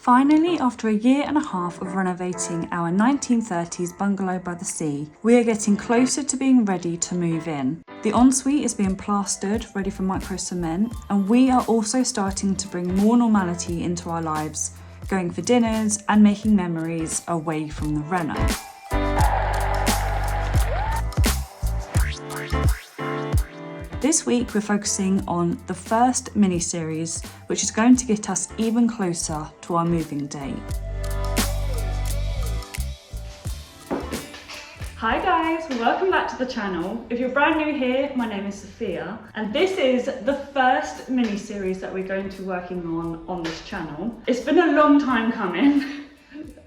Finally, after a year and a half of renovating our 1930s bungalow by the sea, we are getting closer to being ready to move in. The ensuite is being plastered, ready for micro cement, and we are also starting to bring more normality into our lives, going for dinners and making memories away from the reno. This week we're focusing on the first mini-series, which is going to get us even closer to our moving date. Hi guys, welcome back to the channel. If you're brand new here, my name is Sophia, and this is the first mini-series that we're going to be working on this channel. It's been a long time coming.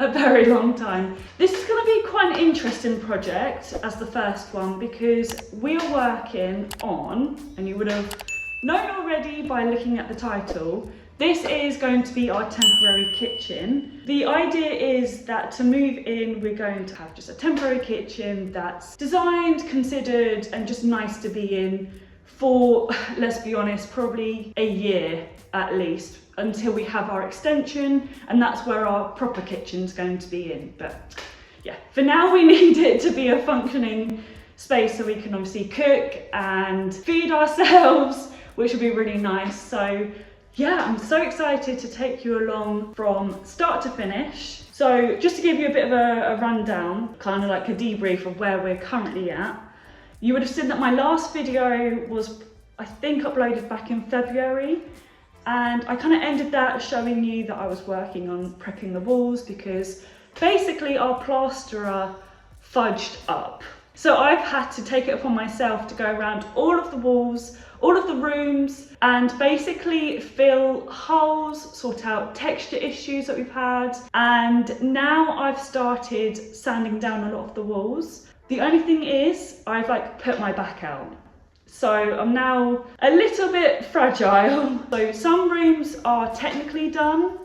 A very long time. This is going to be quite an interesting project as the first one because we are working on, and you would have known already by looking at the title, this is going to be our temporary kitchen. The idea is that to move in, we're going to have just a temporary kitchen that's designed, considered, and just nice to be in for, let's be honest, probably a year at least, until we have our extension, and that's where our proper kitchen's going to be in. But yeah, for now we need it to be a functioning space so we can obviously cook and feed ourselves, which would be really nice. So yeah, I'm so excited to take you along from start to finish. So just to give you a bit of a rundown, kind of like a debrief of where we're currently at, you would have seen that my last video was, I think, uploaded back in February. And I kind of ended that showing you that I was working on prepping the walls because basically our plasterer fudged up. So I've had to take it upon myself to go around all of the walls, all of the rooms, and basically fill holes, sort out texture issues that we've had. And now I've started sanding down a lot of the walls. The only thing is I've put my back out. So I'm now a little bit fragile. So some rooms are technically done,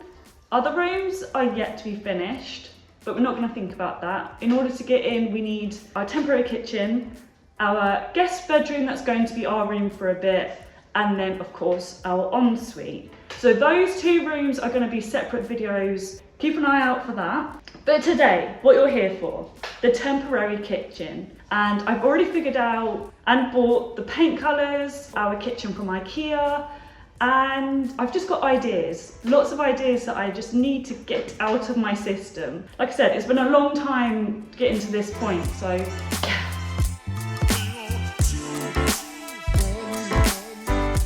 other rooms are yet to be finished, but we're not going to think about that. In order to get in, we need our temporary kitchen, our guest bedroom that's going to be our room for a bit, and then of course our ensuite. So those two rooms are going to be separate videos. Keep an eye out for that. But today, what you're here for, the temporary kitchen. And I've already figured out and bought the paint colours, our kitchen from IKEA, and I've just got ideas, lots of ideas that I just need to get out of my system. Like I said, it's been a long time getting to this point, so yeah.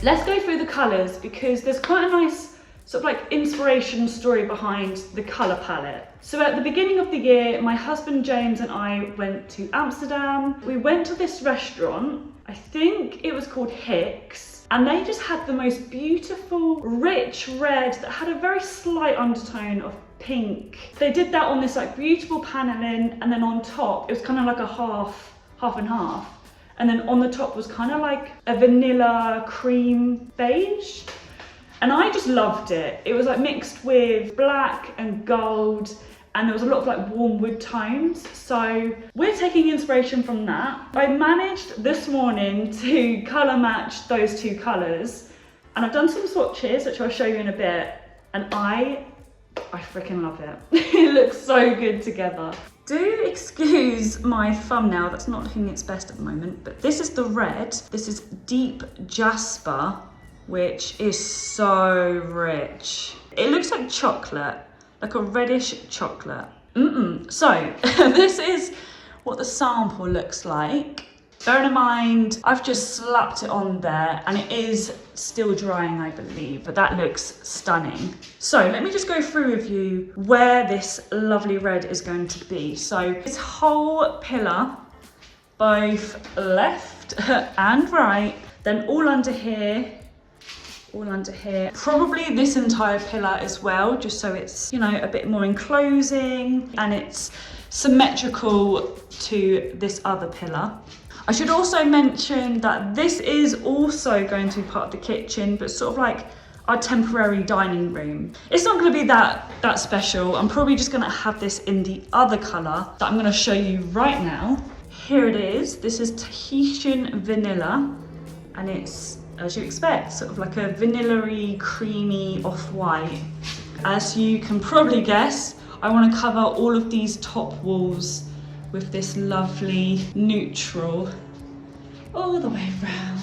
Let's go through the colours because there's quite a nice sort of inspiration story behind the colour palette. So at the beginning of the year, my husband James and I went to Amsterdam. We went to this restaurant, I think it was called Hicks, and they just had the most beautiful, rich red that had a very slight undertone of pink. They did that on this beautiful paneling, and then on top, it was kind of like a half and half. And then on the top was kind of like a vanilla cream beige. And I just loved it. It was mixed with black and gold, and there was a lot of warm wood tones. So we're taking inspiration from that. I managed this morning to colour match those two colours, and I've done some swatches, which I'll show you in a bit, and I freaking love it. It looks so good together. Do excuse my thumbnail, that's not looking its best at the moment, but this is the red. This is Deep Jasper, which is so rich. It looks like chocolate, like a reddish chocolate. So this is what the sample looks like. Bearing in mind, I've just slapped it on there and it is still drying, I believe, but that looks stunning. So let me just go through with you where this lovely red is going to be. So this whole pillar, both left and right, then all under here, probably this entire pillar as well, just so it's, a bit more enclosing and it's symmetrical to this other pillar. I should also mention that this is also going to be part of the kitchen, but sort of our temporary dining room. It's not going to be that special. I'm probably just going to have this in the other colour that I'm going to show you right now. Here it is. This is Tahitian vanilla, and it's, as you expect, sort of like a vanilla-y, creamy off-white. As you can probably guess, I want to cover all of these top walls with this lovely neutral all the way around.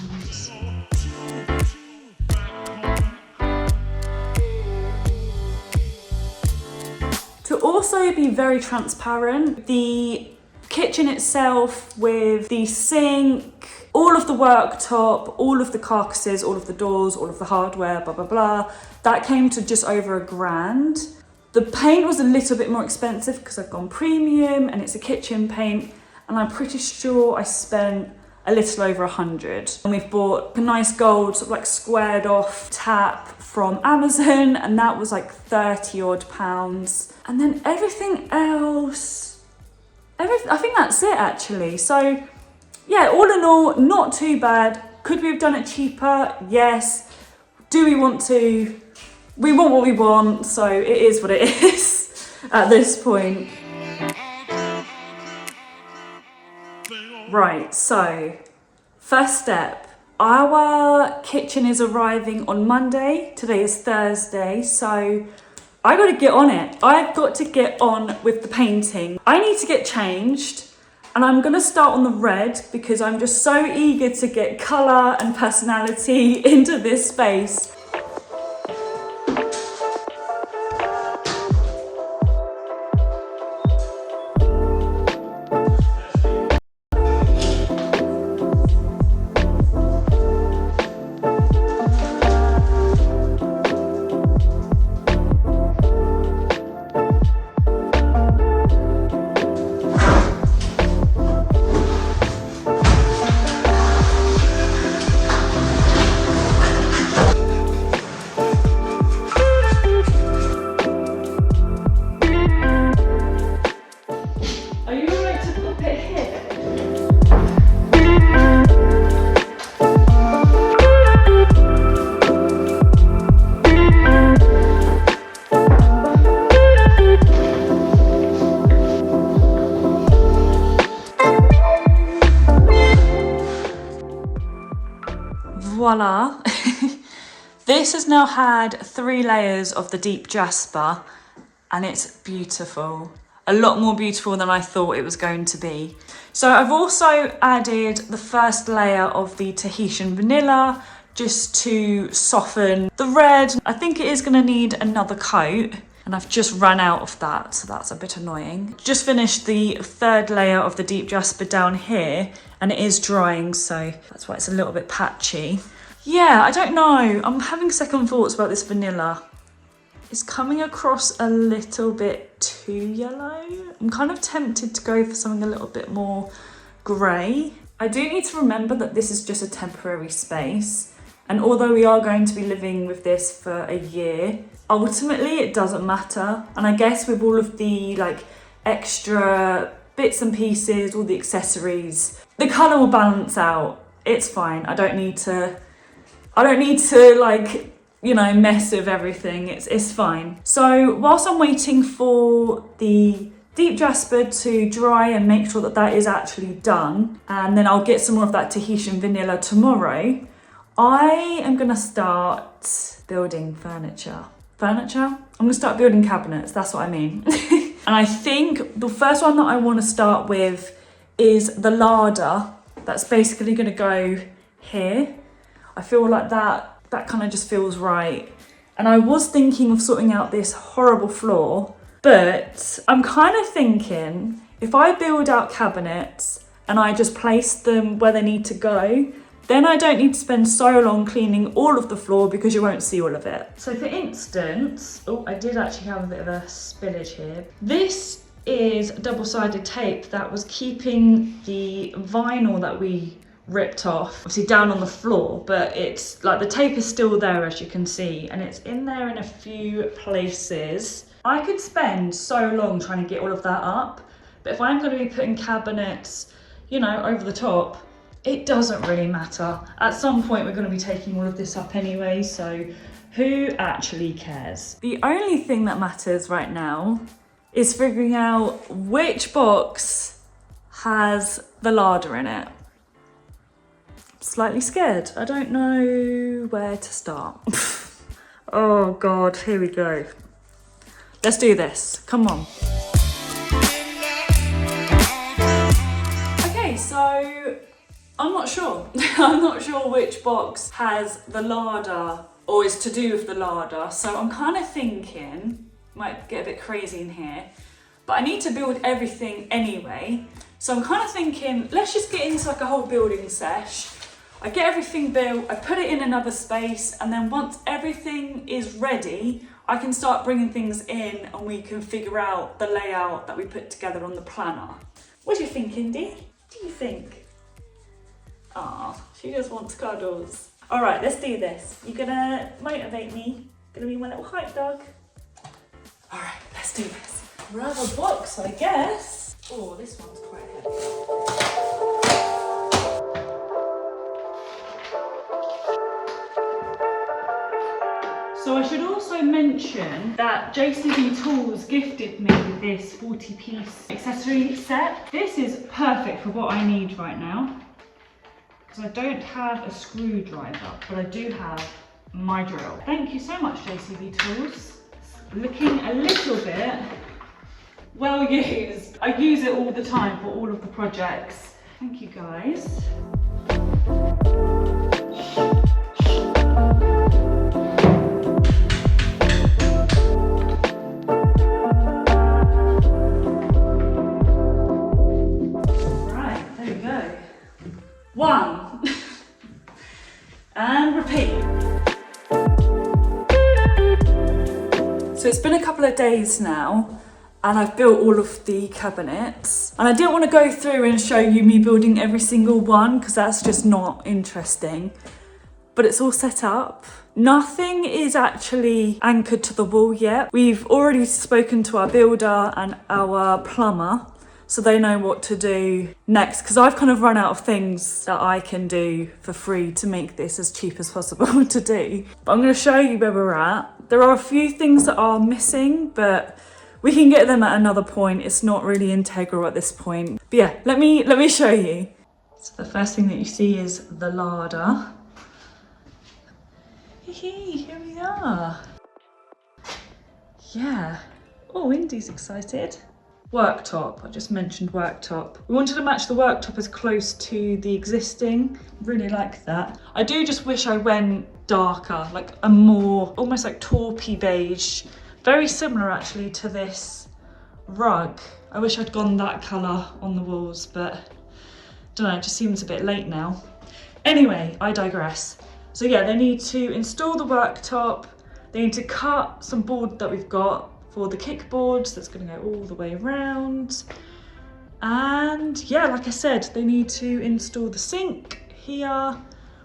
To also be very transparent, the kitchen itself with the sink, all of the worktop, all of the carcasses, all of the doors, all of the hardware, blah, blah, blah, that came to just over £1,000. The paint was a little bit more expensive because I've gone premium and it's a kitchen paint, and I'm pretty sure I spent a little over 100. And we've bought a nice gold sort of like squared off tap from Amazon, and that was like 30 odd pounds. And then everything else, I think that's it actually. So yeah, all in all, not too bad. Could we have done it cheaper? Yes. Do we want to? We want what we want, so it is what it is at this point. Right, so first step. Our kitchen is arriving on Monday. Today is Thursday, so I got to get on it. I've got to get on with the painting. I need to get changed, and I'm going to start on the red because I'm just so eager to get colour and personality into this space. Voila. This has now had 3 layers of the deep jasper, and it's beautiful. A lot more beautiful than I thought it was going to be. So I've also added the first layer of the Tahitian vanilla just to soften the red. I think it is going to need another coat, and I've just run out of that, so that's a bit annoying. Just finished the 3rd layer of the deep jasper down here, and it is drying, so that's why it's a little bit patchy. Yeah, I don't know. I'm having second thoughts about this vanilla. It's coming across a little bit too yellow. I'm kind of tempted to go for something a little bit more grey. I do need to remember that this is just a temporary space, and although we are going to be living with this for a year, ultimately it doesn't matter. And I guess with all of the like extra bits and pieces, all the accessories, the colour will balance out. It's fine. I don't need to like, you know, mess with everything. It's fine. So whilst I'm waiting for the deep jasper to dry and make sure that that is actually done, and then I'll get some more of that Tahitian vanilla tomorrow, I am gonna start building furniture. I'm gonna start building cabinets, that's what I mean. And I think the first one that I want to start with is the larder. That's basically gonna go here. I feel like that kind of just feels right. And I was thinking of sorting out this horrible floor, but I'm kind of thinking if I build out cabinets and I just place them where they need to go, then I don't need to spend so long cleaning all of the floor because you won't see all of it. So for instance, oh, I did actually have a bit of a spillage here. This is double-sided tape that was keeping the vinyl that we ripped off, obviously down on the floor, but it's like the tape is still there, as you can see, and it's in there in a few places. I could spend so long trying to get all of that up, but if I'm going to be putting cabinets, you know, over the top, it doesn't really matter. At some point we're going to be taking all of this up anyway, so who actually cares? The only thing that matters right now is figuring out which box has the larder in it. Slightly scared. I don't know where to start. Oh God, here we go. Let's do this, come on. Okay, so I'm not sure. I'm not sure which box has the larder or is to do with the larder. So I'm kind of thinking, might get a bit crazy in here, but I need to build everything anyway. So I'm kind of thinking, let's just get into like a whole building sesh. I get everything built, I put it in another space, and then once everything is ready, I can start bringing things in and we can figure out the layout that we put together on the planner. What do you think, Indy? What do you think? Ah, she just wants cuddles. All right, let's do this. You gonna motivate me? Gonna be my little hype dog? All right, let's do this. Grab a box, I guess. Oh, this one's quite heavy. So I should also mention that JCB Tools gifted me this 40-piece accessory set. This is perfect for what I need right now, because I don't have a screwdriver, but I do have my drill. Thank you so much, JCB Tools. It's looking a little bit well used. I use it all the time for all of the projects. Thank you guys. One and repeat. So it's been a couple of days now and I've built all of the cabinets, and I didn't want to go through and show you me building every single one because that's just not interesting, but it's all set up. Nothing is actually anchored to the wall yet. We've already spoken to our builder and our plumber, so they know what to do next, because I've kind of run out of things that I can do for free to make this as cheap as possible to do. But I'm going to show you where we're at. There are a few things that are missing, but we can get them at another point. It's not really integral at this point. But yeah, let me show you. So the first thing that you see is the larder. Here we are. Yeah. Oh, Indy's excited. Worktop, I just mentioned worktop. We wanted to match the worktop as close to the existing. Really like that. I do just wish I went darker, like a more, almost like taupey beige. Very similar actually to this rug. I wish I'd gone that colour on the walls, but don't know, it just seems a bit late now. Anyway, I digress. So yeah, they need to install the worktop. They need to cut some board that we've got for the kickboards. That's going to go all the way around. And yeah, like I said, they need to install the sink here.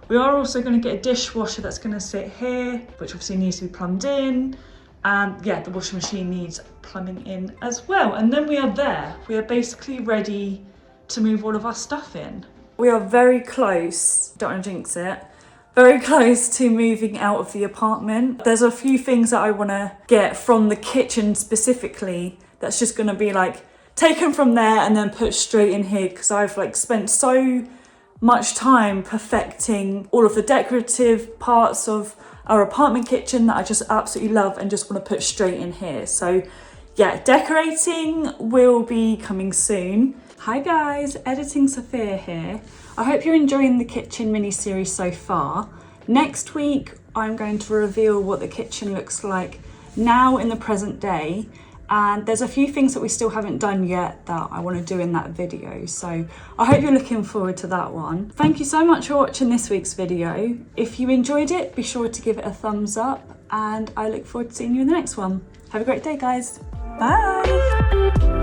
We are also going to get a dishwasher that's going to sit here, which obviously needs to be plumbed in. And yeah, the washing machine needs plumbing in as well. And then we are there. We are basically ready to move all of our stuff in. We are very close, don't want to jinx it, very close to moving out of the apartment. There's a few things that I want to get from the kitchen specifically that's just going to be like taken from there and then put straight in here, because I've like spent so much time perfecting all of the decorative parts of our apartment kitchen that I just absolutely love and just want to put straight in here. So yeah, decorating will be coming soon. Hi guys, Editing Sophia here. I hope you're enjoying the kitchen mini-series so far. Next week, I'm going to reveal what the kitchen looks like now in the present day. And there's a few things that we still haven't done yet that I want to do in that video. So I hope you're looking forward to that one. Thank you so much for watching this week's video. If you enjoyed it, be sure to give it a thumbs up, and I look forward to seeing you in the next one. Have a great day, guys. Bye.